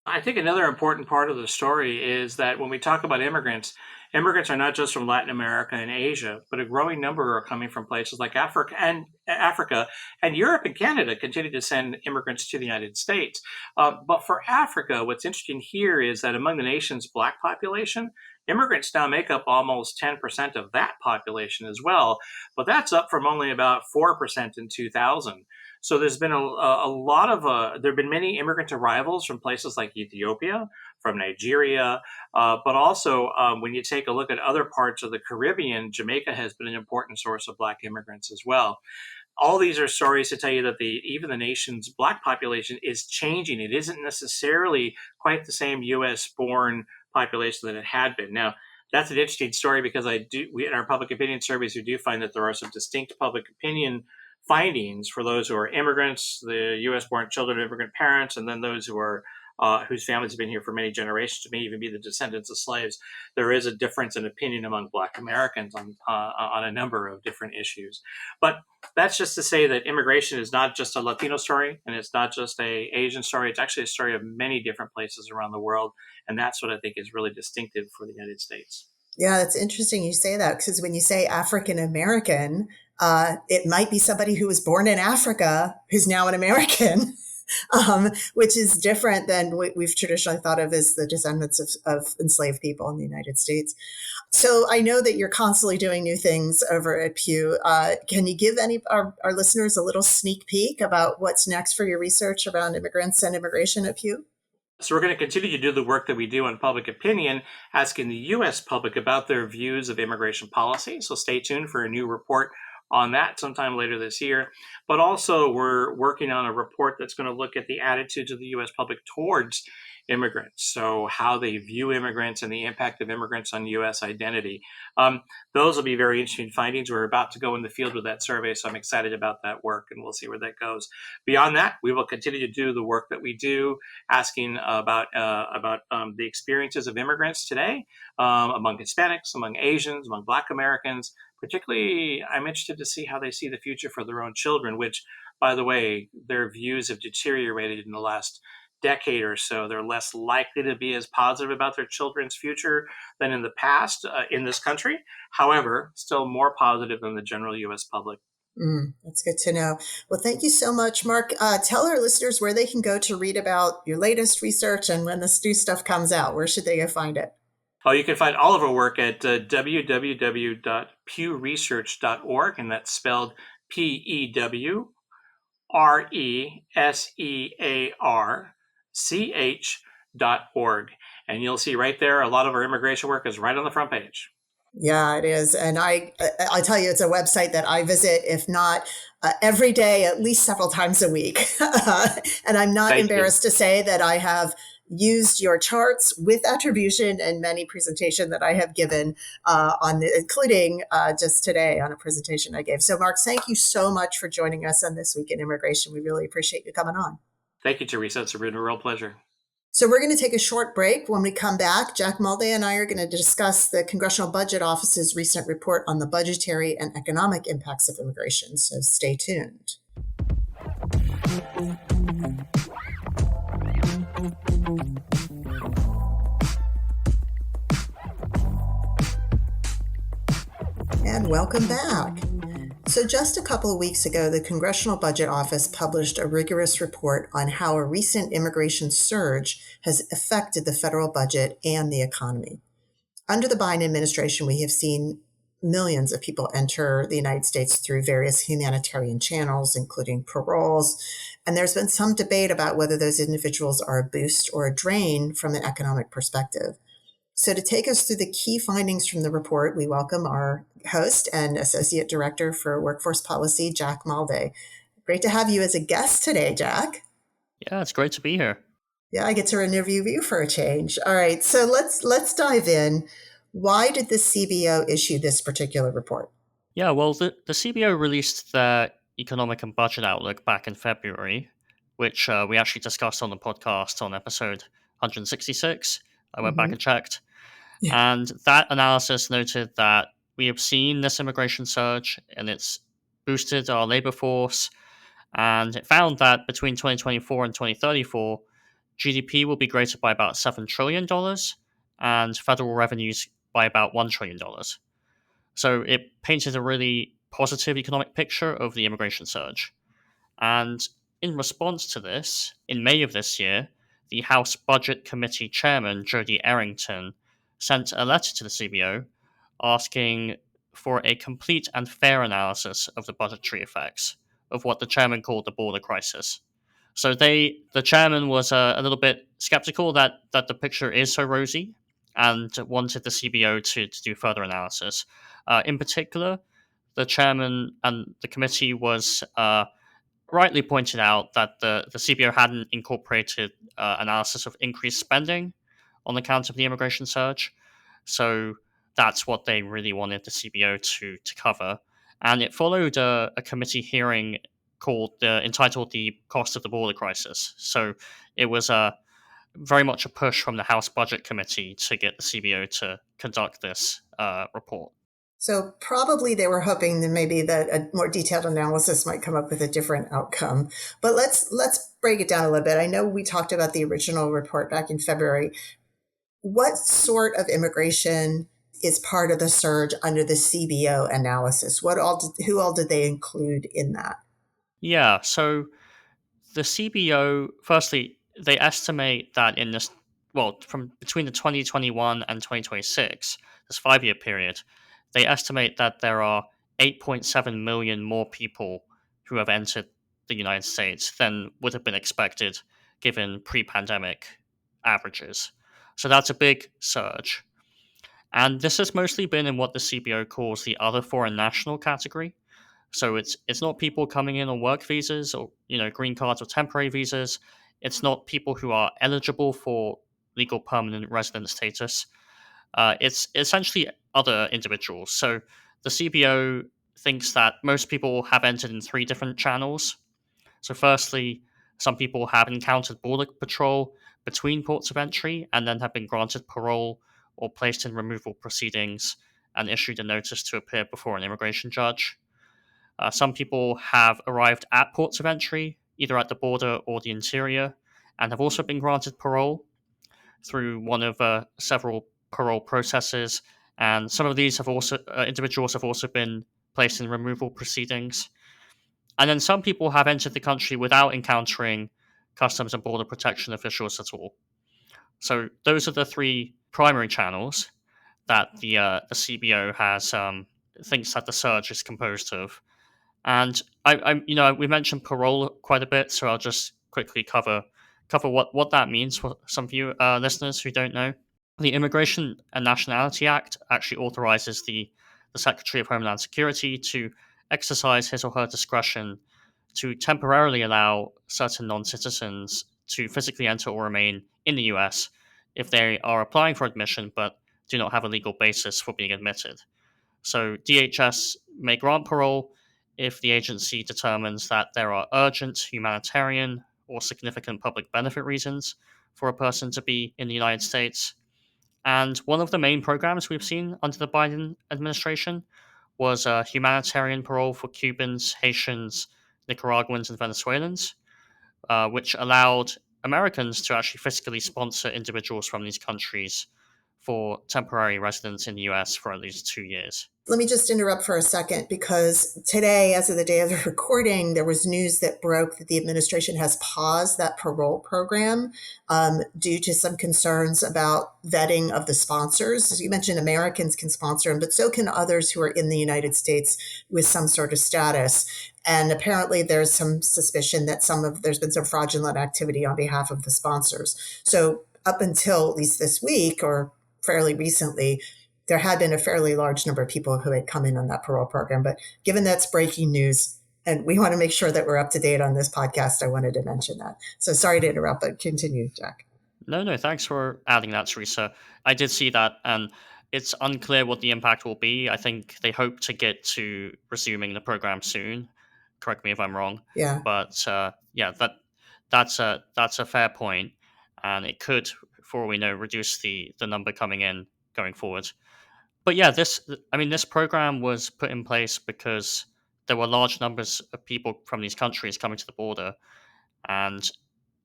I think another important part of the story is that when we talk about immigrants are not just from Latin America and Asia, but a growing number are coming from places like Africa and Europe and Canada continue to send immigrants to the United States. But for Africa, what's interesting here is that among the nation's Black population, immigrants now make up almost 10% of that population as well. But that's up from only about 4% in 2000. So there's been there have been many immigrant arrivals from places like Ethiopia, from Nigeria, but also when you take a look at other parts of the Caribbean, Jamaica has been an important source of Black immigrants as well. All these are stories to tell you that even the nation's Black population is changing. It isn't necessarily quite the same U.S. born population that it had been. Now, that's an interesting story because in our public opinion surveys, we do find that there are some distinct public opinion findings for those who are immigrants, the U.S.-born children of immigrant parents, and then those who are whose families have been here for many generations, may even be the descendants of slaves. There is a difference in opinion among Black Americans on a number of different issues. But that's just to say that immigration is not just a Latino story, and it's not just a Asian story. It's actually a story of many different places around the world, and that's what I think is really distinctive for the United States. Yeah, that's interesting you say that, because when you say African American, it might be somebody who was born in Africa who's now an American, which is different than what we've traditionally thought of as the descendants of enslaved people in the United States. So I know that you're constantly doing new things over at Pew. Can you give any our listeners a little sneak peek about what's next for your research around immigrants and immigration at Pew? So we're going to continue to do the work that we do on public opinion, asking the U.S. public about their views of immigration policy. So stay tuned for a new report on that sometime later this year. But also we're working on a report that's going to look at the attitudes of the U.S. public towards immigrants. So how they view immigrants and the impact of immigrants on U.S. identity. Those will be very interesting findings. We're about to go in the field with that survey, so I'm excited about that work, and we'll see where that goes. Beyond that, we will continue to do the work that we do, asking about the experiences of immigrants today among Hispanics, among Asians, among Black Americans. Particularly, I'm interested to see how they see the future for their own children, which, by the way, their views have deteriorated in the last decade or so. They're less likely to be as positive about their children's future than in the past in this country. However, still more positive than the general U.S. public. That's good to know. Well, thank you so much, Mark. Tell our listeners where they can go to read about your latest research, and when this new stuff comes out, where should they go find it? Oh, you can find all of our work at www.pewresearch.org, and that's spelled PEWRESEARCH.org. And you'll see right there, a lot of our immigration work is right on the front page. Yeah, it is. And I tell you, it's a website that I visit, if not every day, at least several times a week. And I'm not embarrassed to say that I have used your charts with attribution in many presentation that I have given including just today on a presentation I gave. So Mark, thank you so much for joining us on This Week in Immigration. We really appreciate you coming on. Thank you, Theresa. It's been a real pleasure. So we're going to take a short break. When we come back, Jack Malde and I are going to discuss the Congressional Budget Office's recent report on the budgetary and economic impacts of immigration. So stay tuned. And welcome back. So just a couple of weeks ago, the Congressional Budget Office published a rigorous report on how a recent immigration surge has affected the federal budget and the economy. Under the Biden administration, we have seen millions of people enter the United States through various humanitarian channels, including paroles. And there's been some debate about whether those individuals are a boost or a drain from an economic perspective. So to take us through the key findings from the report, we welcome our host and Associate Director for Workforce Policy, Jack Malde. Great to have you as a guest today, Jack. Yeah, it's great to be here. Yeah, I get to interview you for a change. All right, so let's dive in. Why did the CBO issue this particular report? Yeah, well, the CBO released their economic and budget outlook back in February, which we actually discussed on the podcast on episode 166. I went back and checked. Yeah. And that analysis noted that we have seen this immigration surge and it's boosted our labor force. And it found that between 2024 and 2034, GDP will be greater by about $7 trillion and federal revenues by about $1 trillion. So it painted a really positive economic picture of the immigration surge. And in response to this, in May of this year, the House Budget Committee Chairman, Jody Arrington, sent a letter to the CBO asking for a complete and fair analysis of the budgetary effects of what the chairman called the border crisis. So the chairman was a little bit skeptical that the picture is so rosy and wanted the CBO to do further analysis. In particular, the chairman and the committee was rightly pointed out that the CBO hadn't incorporated analysis of increased spending on account of the immigration surge. So that's what they really wanted the CBO to cover. And it followed a committee hearing entitled "The Cost of the Border Crisis." So it was very much a push from the House Budget Committee to get the CBO to conduct this report. So probably they were hoping that maybe that a more detailed analysis might come up with a different outcome. But let's break it down a little bit. I know we talked about the original report back in February. What sort of immigration is part of the surge under the CBO analysis? Who all did they include in that? Yeah, so the CBO, firstly, they estimate that from between the 2021 and 2026, this 5 year period, they estimate that there are 8.7 million more people who have entered the United States than would have been expected given pre pandemic averages. So that's a big surge. And this has mostly been in what the CBO calls the other foreign national category. So it's not people coming in on work visas or green cards or temporary visas. It's not people who are eligible for legal permanent resident status. It's essentially other individuals. So the CBO thinks that most people have entered in three different channels. So firstly, some people have encountered border patrol between ports of entry and then have been granted parole or placed in removal proceedings and issued a notice to appear before an immigration judge. Some people have arrived at ports of entry, either at the border or the interior, and have also been granted parole through one of several parole processes. And some of these individuals have also been placed in removal proceedings. And then some people have entered the country without encountering customs and border protection officials at all. So those are the three primary channels that the CBO has thinks that the surge is composed of. And we mentioned parole quite a bit, so I'll just quickly cover what that means for some of you listeners who don't know. The Immigration and Nationality Act actually authorizes the Secretary of Homeland Security to exercise his or her discretion to temporarily allow certain non-citizens to physically enter or remain in the US if they are applying for admission but do not have a legal basis for being admitted. So DHS may grant parole if the agency determines that there are urgent humanitarian or significant public benefit reasons for a person to be in the United States. And one of the main programs we've seen under the Biden administration was humanitarian parole for Cubans, Haitians, Nicaraguans, and Venezuelans, which allowed Americans to actually fiscally sponsor individuals from these countries for temporary residence in the US for at least 2 years. Let me just interrupt for a second because today, as of the day of the recording, there was news that broke that the administration has paused that parole program due to some concerns about vetting of the sponsors. As you mentioned, Americans can sponsor them, but so can others who are in the United States with some sort of status. And apparently there's some suspicion that there's been some fraudulent activity on behalf of the sponsors. So up until at least this week or fairly recently, there had been a fairly large number of people who had come in on that parole program. But given that's breaking news, and we want to make sure that we're up to date on this podcast, I wanted to mention that. So sorry to interrupt, but continue, Jack. No, thanks for adding that, Theresa. I did see that, and it's unclear what the impact will be. I think they hope to get to resuming the program soon. Correct me if I'm wrong. Yeah. But that's a fair point, and it could, for all we know, reduce the number coming in going forward. But yeah, this program was put in place because there were large numbers of people from these countries coming to the border, and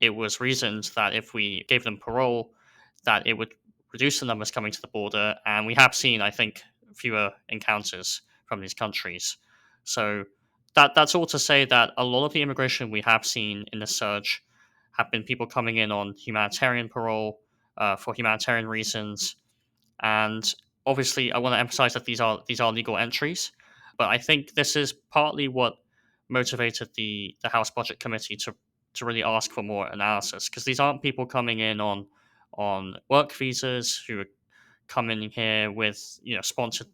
it was reasoned that if we gave them parole, that it would reduce the numbers coming to the border. And we have seen, I think, fewer encounters from these countries. So that's all to say that a lot of the immigration we have seen in the surge have been people coming in on humanitarian parole for humanitarian reasons. And obviously, I want to emphasize that these are legal entries. But I think this is partly what motivated the House Budget Committee to really ask for more analysis, because these aren't people coming in on work visas who are coming here with sponsored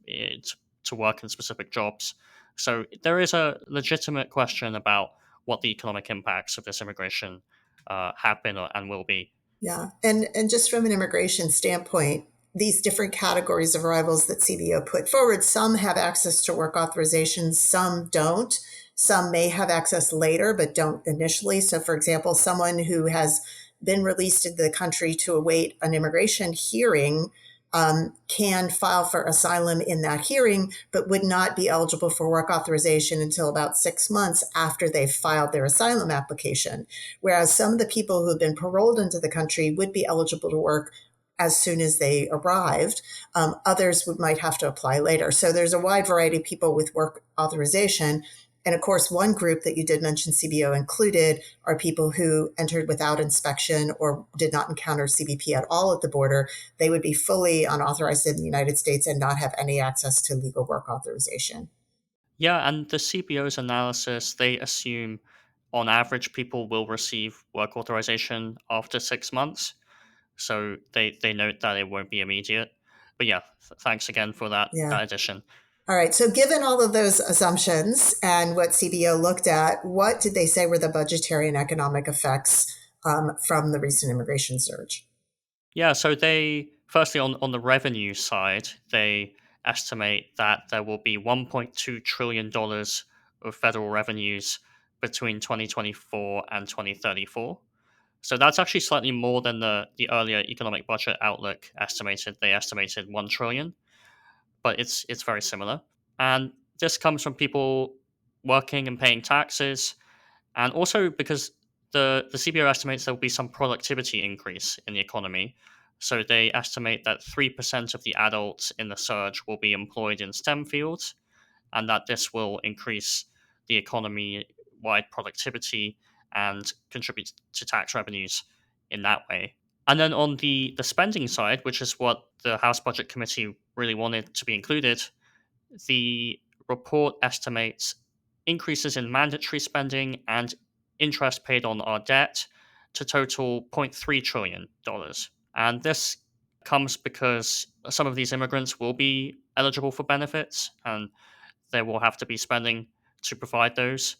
to work in specific jobs. So there is a legitimate question about what the economic impacts of this immigration have been and will be. Yeah, and just from an immigration standpoint, these different categories of arrivals that CBO put forward, some have access to work authorization, some don't. Some may have access later, but don't initially. So, for example, someone who has been released into the country to await an immigration hearing can file for asylum in that hearing, but would not be eligible for work authorization until about 6 months after they've filed their asylum application. Whereas some of the people who have been paroled into the country would be eligible to work as soon as they arrived. Others might have to apply later. So there's a wide variety of people with work authorization. And of course, one group that you did mention CBO included are people who entered without inspection or did not encounter CBP at all at the border. They would be fully unauthorized in the United States and not have any access to legal work authorization. Yeah, and the CBO's analysis, they assume on average people will receive work authorization after 6 months. So they note that it won't be immediate. But yeah, thanks again for Yeah. that addition. All right. So, given all of those assumptions and what CBO looked at, what did they say were the budgetary and economic effects from the recent immigration surge? Yeah, so they firstly on the revenue side, they estimate that there will be $1.2 trillion of federal revenues between 2024 and 2034. So that's actually slightly more than the earlier economic budget outlook estimated. They estimated 1 trillion, but it's very similar. And this comes from people working and paying taxes, and also because the CBO estimates there will be some productivity increase in the economy. So they estimate that 3% of the adults in the surge will be employed in STEM fields, and that this will increase the economy wide productivity and contribute to tax revenues in that way. And then on the spending side, which is what the House Budget Committee really wanted to be included, the report estimates increases in mandatory spending and interest paid on our debt to total $0.3 trillion. And this comes because some of these immigrants will be eligible for benefits and there will have to be spending to provide those.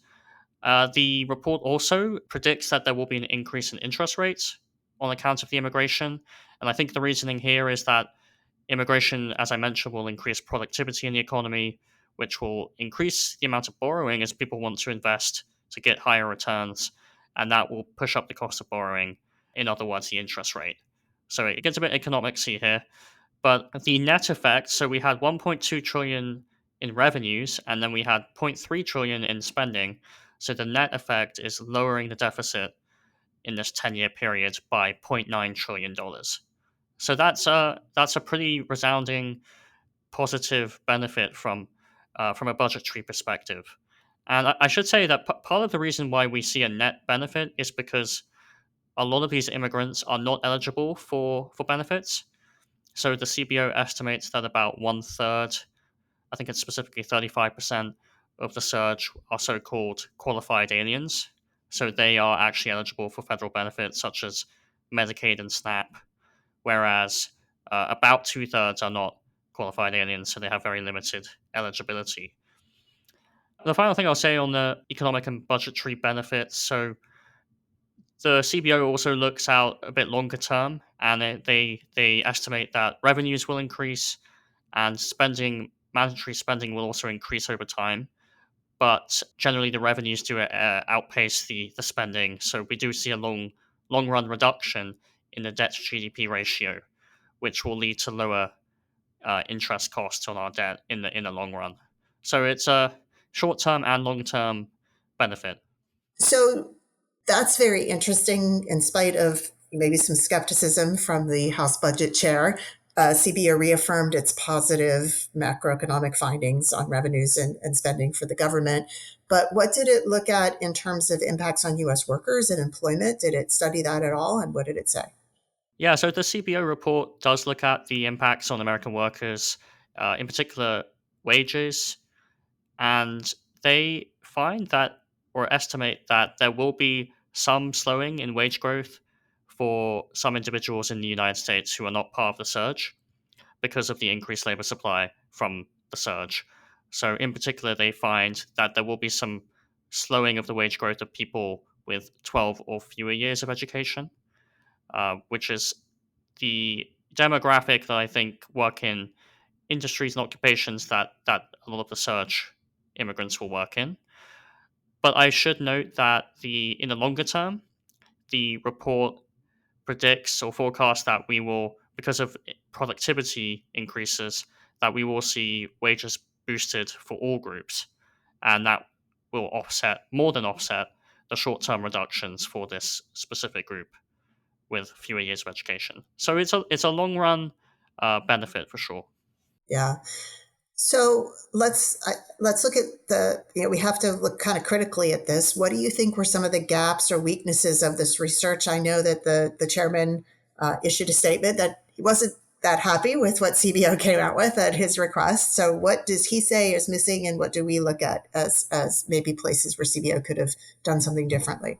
The report also predicts that there will be an increase in interest rates on account of the immigration. And I think the reasoning here is that immigration, as I mentioned, will increase productivity in the economy, which will increase the amount of borrowing as people want to invest to get higher returns. And that will push up the cost of borrowing, in other words, the interest rate. So it gets a bit economicsy here. But the net effect, so we had 1.2 trillion in revenues, and then we had 0.3 trillion in spending. So the net effect is lowering the deficit in this 10-year period by $0.9 trillion. So that's a pretty resounding positive benefit from a budgetary perspective. And I should say that part of the reason why we see a net benefit is because a lot of these immigrants are not eligible for benefits. So the CBO estimates that about one third, I think it's specifically 35% of the surge are so-called qualified aliens. So they are actually eligible for federal benefits such as Medicaid and SNAP, whereas about two-thirds are not qualified aliens, so they have very limited eligibility. The final thing I'll say on the economic and budgetary benefits, so the CBO also looks out a bit longer term, and they estimate that revenues will increase and mandatory spending will also increase over time. But generally, the revenues do outpace the spending, so we do see a long run reduction in the debt to GDP ratio, which will lead to lower interest costs on our debt in the long run. So it's a short term and long term benefit. So that's very interesting, in spite of maybe some skepticism from the House Budget Chair. CBO reaffirmed its positive macroeconomic findings on revenues and spending for the government. But what did it look at in terms of impacts on U.S. workers and employment? Did it study that at all? And what did it say? Yeah, so the CBO report does look at the impacts on American workers, in particular wages, and they find that or estimate that there will be some slowing in wage growth for some individuals in the United States who are not part of the surge because of the increased labor supply from the surge. So, in particular, they find that there will be some slowing of the wage growth of people with 12 or fewer years of education, which is the demographic that I think work in industries and occupations that a lot of the surge immigrants will work in. But I should note that in the longer term, the report predicts or forecasts that we will, because of productivity increases, that we will see wages boosted for all groups, and that will more than offset the short-term reductions for this specific group with fewer years of education. So it's a long-run benefit for sure. Yeah. So let's look at we have to look kind of critically at this. What do you think were some of the gaps or weaknesses of this research? I know that the chairman issued a statement that he wasn't that happy with what CBO came out with at his request. So what does he say is missing, and what do we look at as maybe places where CBO could have done something differently?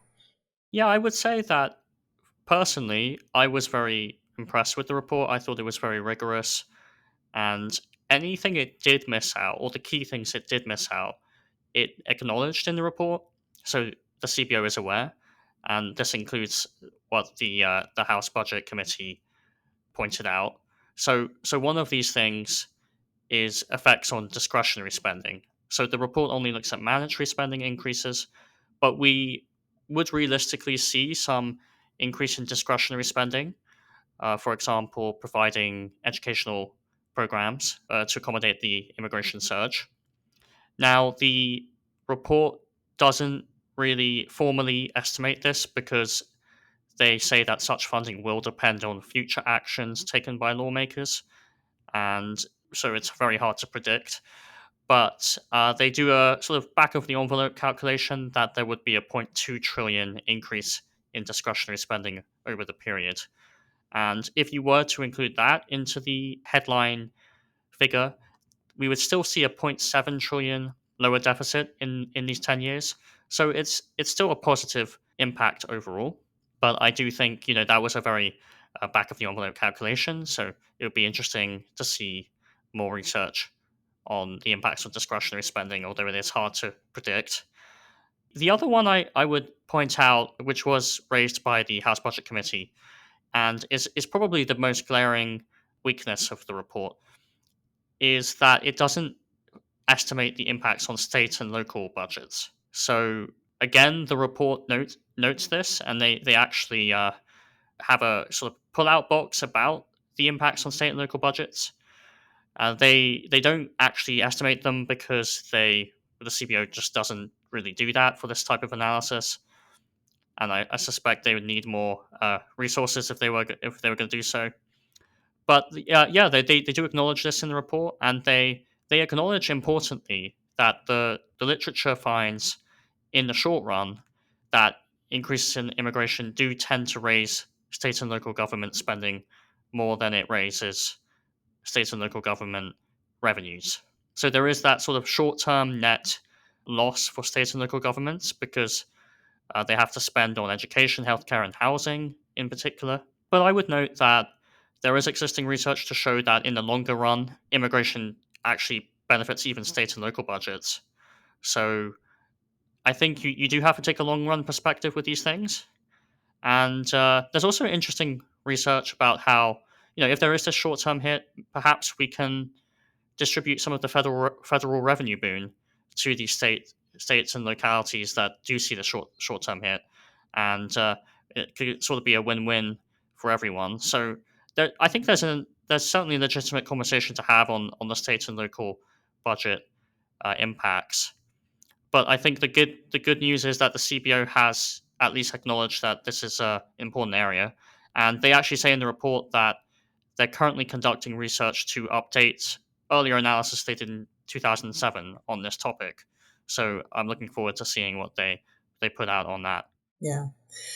Yeah, I would say that personally, I was very impressed with the report. I thought it was very rigorous, and anything it did miss out, or the key things it did miss out, it acknowledged in the report. So the CBO is aware, and this includes what the House Budget Committee pointed out. So one of these things is effects on discretionary spending. So the report only looks at mandatory spending increases, but we would realistically see some increase in discretionary spending. For example, providing educational programs to accommodate the immigration surge. Now, the report doesn't really formally estimate this because they say that such funding will depend on future actions taken by lawmakers, and so it's very hard to predict. But they do a sort of back of the envelope calculation that there would be a 0.2 trillion increase in discretionary spending over the period. And if you were to include that into the headline figure, we would still see a zero point 0.7 trillion lower deficit in these 10 years. So it's still a positive impact overall. But I do think, that was a very back of the envelope calculation. So it would be interesting to see more research on the impacts of discretionary spending, although it is hard to predict. The other one I would point out, which was raised by the House Budget Committee, and is probably the most glaring weakness of the report, is that it doesn't estimate the impacts on state and local budgets. So again, the report notes this, and they actually have a sort of pull-out box about the impacts on state and local budgets. They don't actually estimate them because the CBO just doesn't really do that for this type of analysis, and I suspect they would need more resources if they were going to do so. But yeah, they do acknowledge this in the report, and they acknowledge importantly that the literature finds in the short run that increases in immigration do tend to raise state and local government spending more than it raises state and local government revenues. So there is that sort of short term net loss for state and local governments because they have to spend on education, healthcare, and housing in particular. But I would note that there is existing research to show that in the longer run, immigration actually benefits even state and local budgets. So I think you do have to take a long run perspective with these things. And there's also interesting research about how, if there is this short term hit, perhaps we can distribute some of the federal revenue boon to these states and localities that do see the short term hit, and it could sort of be a win-win for everyone. So I think there's certainly a legitimate conversation to have on the state and local budget impacts. But I think the good news is that the CBO has at least acknowledged that this is an important area, and they actually say in the report that they're currently conducting research to update earlier analysis they did in 2007 on this topic. So I'm looking forward to seeing what they put out on that. Yeah.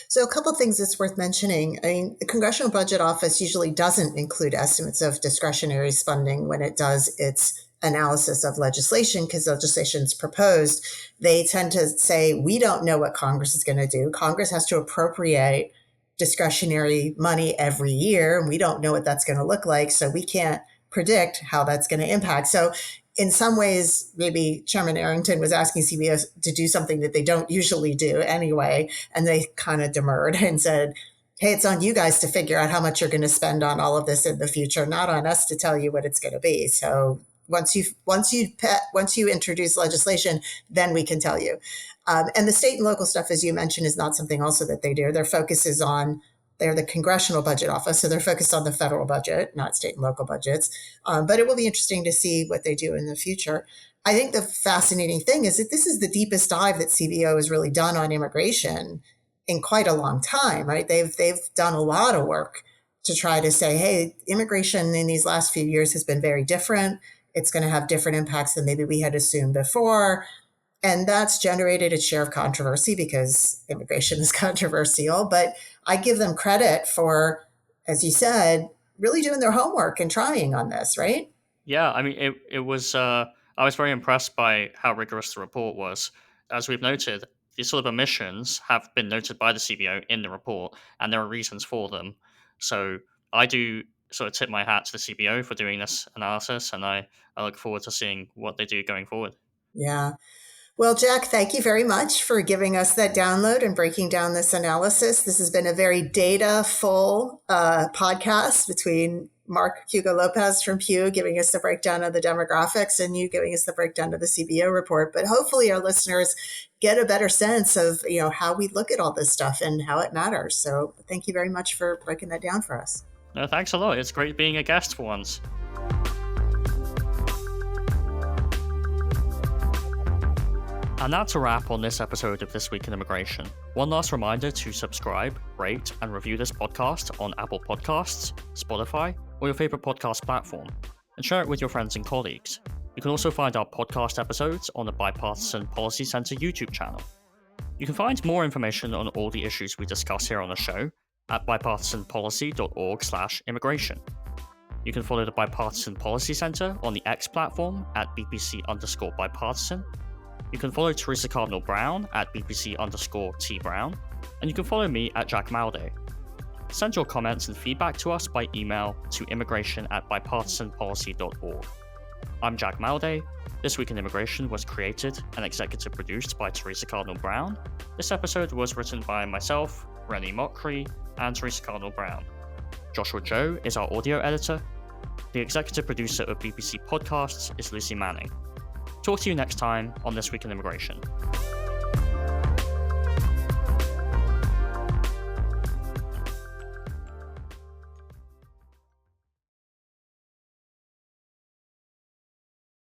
So a couple of things that's worth mentioning. I mean, the Congressional Budget Office usually doesn't include estimates of discretionary spending when it does its analysis of legislation because legislation's proposed. They tend to say, we don't know what Congress is going to do. Congress has to appropriate discretionary money every year, and we don't know what that's going to look like. So we can't predict how that's going to impact. So in some ways, maybe Chairman Arrington was asking CBO to do something that they don't usually do anyway. And they kind of demurred and said, hey, it's on you guys to figure out how much you're going to spend on all of this in the future, not on us to tell you what it's going to be. So once you introduce legislation, then we can tell you. And the state and local stuff, as you mentioned, is not something also that they do. Their focus is on, they're the Congressional Budget Office, so they're focused on the federal budget, not state and local budgets. But it will be interesting to see what they do in the future. I think the fascinating thing is that this is the deepest dive that CBO has really done on immigration in quite a long time, right? They've done a lot of work to try to say, hey, immigration in these last few years has been very different. It's going to have different impacts than maybe we had assumed before. And that's generated its share of controversy because immigration is controversial. But I give them credit for, as you said, really doing their homework and trying on this, right? Yeah, I mean, it was. I was very impressed by how rigorous the report was. As we've noted, these sort of omissions have been noted by the CBO in the report, and there are reasons for them. So I do sort of tip my hat to the CBO for doing this analysis, and I look forward to seeing what they do going forward. Yeah. Well, Jack, thank you very much for giving us that download and breaking down this analysis. This has been a very data-full podcast between Hugo Lopez from Pew giving us the breakdown of the demographics and you giving us the breakdown of the CBO report. But hopefully our listeners get a better sense of, how we look at all this stuff and how it matters. So thank you very much for breaking that down for us. No, thanks a lot. It's great being a guest for once. And that's a wrap on this episode of This Week in Immigration. One last reminder to subscribe, rate, and review this podcast on Apple Podcasts, Spotify, or your favorite podcast platform, and share it with your friends and colleagues. You can also find our podcast episodes on the Bipartisan Policy Center YouTube channel. You can find more information on all the issues we discuss here on the show at bipartisanpolicy.org/immigration. You can follow the Bipartisan Policy Center on the X platform at BPC_bipartisan. You can follow Theresa Cardinal Brown at BPC_T Brown, and you can follow me at Jack Malde. Send your comments and feedback to us by email to immigration@bipartisanpolicy.org. I'm Jack Malde. This Week in Immigration was created and executive produced by Theresa Cardinal Brown. This episode was written by myself, Rennie Mockery, and Theresa Cardinal Brown. Joshua Joe is our audio editor. The executive producer of BBC Podcasts is Lucy Manning. Talk to you next time on This Week in Immigration.